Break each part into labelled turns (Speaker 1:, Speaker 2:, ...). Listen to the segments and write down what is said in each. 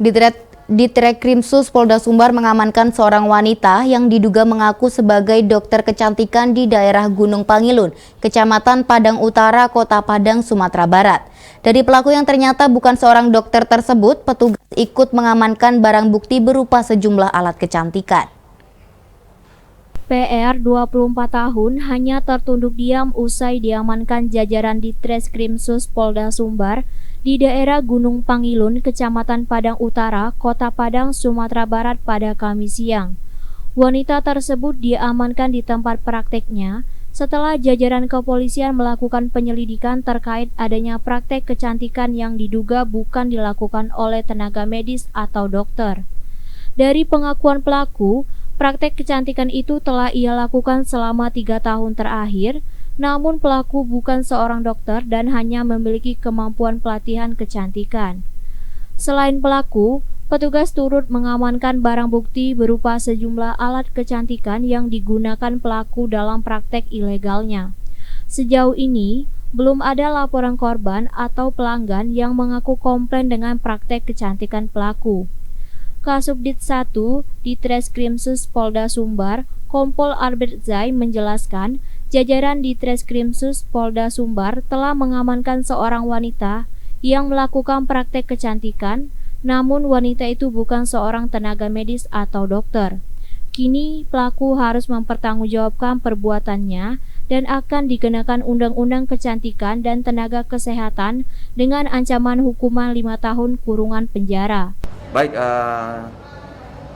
Speaker 1: Ditreskrimsus Polda Sumbar mengamankan seorang wanita yang diduga mengaku sebagai dokter kecantikan di daerah Gunung Pangilun, Kecamatan Padang Utara, Kota Padang, Sumatera Barat. Dari pelaku yang ternyata bukan seorang dokter tersebut, petugas ikut mengamankan barang bukti berupa sejumlah alat kecantikan.
Speaker 2: PR 24 tahun hanya tertunduk diam usai diamankan jajaran Ditreskrimsus Polda Sumbar di daerah Gunung Pangilun, Kecamatan Padang Utara, Kota Padang, Sumatera Barat pada Kamis siang. Wanita tersebut diamankan di tempat prakteknya setelah jajaran kepolisian melakukan penyelidikan terkait adanya praktek kecantikan yang diduga bukan dilakukan oleh tenaga medis atau dokter. Dari pengakuan pelaku, praktek kecantikan itu telah ia lakukan selama 3 tahun terakhir, namun pelaku bukan seorang dokter dan hanya memiliki kemampuan pelatihan kecantikan. Selain pelaku, petugas turut mengamankan barang bukti berupa sejumlah alat kecantikan yang digunakan pelaku dalam praktek ilegalnya. Sejauh ini, belum ada laporan korban atau pelanggan yang mengaku komplain dengan praktek kecantikan pelaku. Kasubdit 1 Ditreskrimsus Polda Sumbar, Kompol Albert Zai menjelaskan, jajaran Ditreskrimsus Polda Sumbar telah mengamankan seorang wanita yang melakukan praktek kecantikan, namun wanita itu bukan seorang tenaga medis atau dokter. Kini pelaku harus mempertanggungjawabkan perbuatannya dan akan dikenakan Undang-Undang Kecantikan dan Tenaga Kesehatan dengan ancaman hukuman 5 tahun kurungan penjara.
Speaker 3: Baik,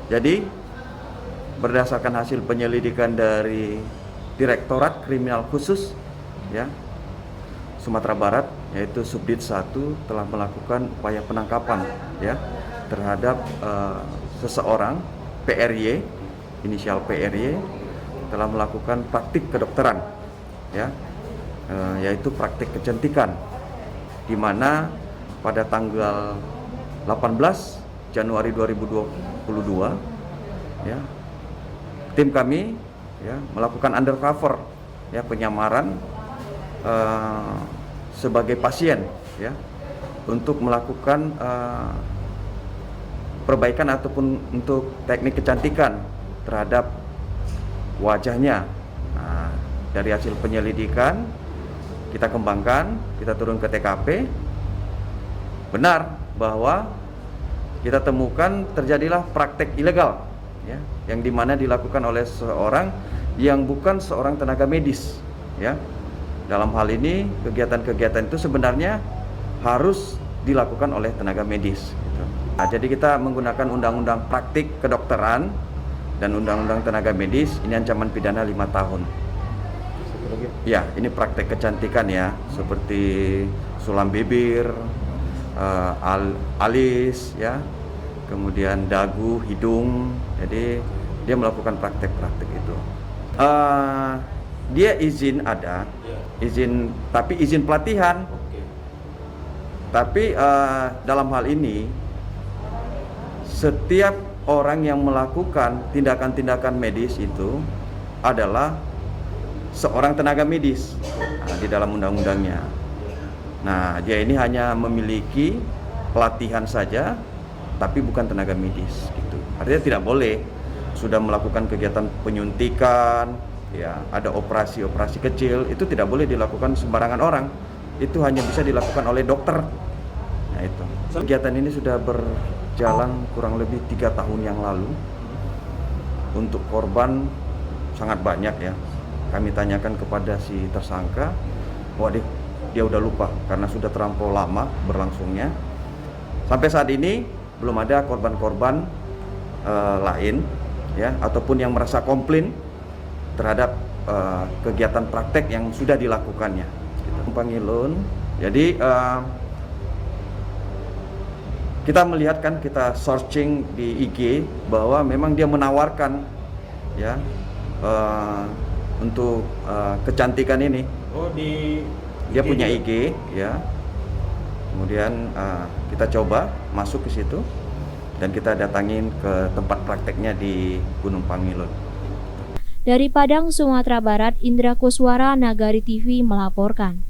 Speaker 3: jadi berdasarkan hasil penyelidikan dari Direktorat Kriminal Khusus ya, Sumatera Barat, yaitu Subdit 1 telah melakukan upaya penangkapan ya terhadap seseorang PRY, inisial PRY, telah melakukan praktik kedokteran ya, yaitu praktik kecantikan, di mana pada tanggal 18 Januari 2022 ya, tim kami ya melakukan undercover ya, penyamaran sebagai pasien ya, untuk melakukan perbaikan ataupun untuk teknik kecantikan terhadap wajahnya. Nah, dari hasil penyelidikan kita kembangkan, kita turun ke TKP, benar bahwa kita temukan terjadilah praktek ilegal ya, yang dimana dilakukan oleh seorang yang bukan seorang tenaga medis ya. Dalam hal ini kegiatan-kegiatan itu sebenarnya harus dilakukan oleh tenaga medis gitu. Nah, jadi kita menggunakan Undang-Undang Praktik Kedokteran dan Undang-Undang Tenaga Medis, ini ancaman pidana 5 tahun. Ya, ini praktek kecantikan ya, seperti sulam bibir, alis ya, kemudian dagu, hidung. Jadi dia melakukan praktek-praktek itu. Dia izin ada, izin, tapi izin pelatihan. Tapi dalam hal ini setiap orang yang melakukan tindakan-tindakan medis itu adalah seorang tenaga medis di dalam undang-undangnya. Nah, dia ini hanya memiliki pelatihan saja, tapi bukan tenaga medis gitu. Artinya tidak boleh sudah melakukan kegiatan penyuntikan, ya, ada operasi-operasi kecil, itu tidak boleh dilakukan sembarangan orang. Itu hanya bisa dilakukan oleh dokter. Nah, itu. Kegiatan ini sudah berjalan kurang lebih 3 tahun yang lalu. Untuk korban sangat banyak ya. Kami tanyakan kepada si tersangka, waduh, dia udah lupa karena sudah terlampau lama berlangsungnya. Sampai saat ini belum ada korban-korban lain ya, ataupun yang merasa komplain terhadap kegiatan praktek yang sudah dilakukannya. Pangilun. Jadi kita melihat kan, kita searching di IG bahwa memang dia menawarkan ya untuk kecantikan ini.
Speaker 4: Oh, di
Speaker 3: dia punya IG ya. Kemudian kita coba masuk ke situ dan kita datangin ke tempat prakteknya di Gunung Pangilun.
Speaker 2: Dari Padang, Sumatera Barat, Indra Kuswara, Nagari TV melaporkan.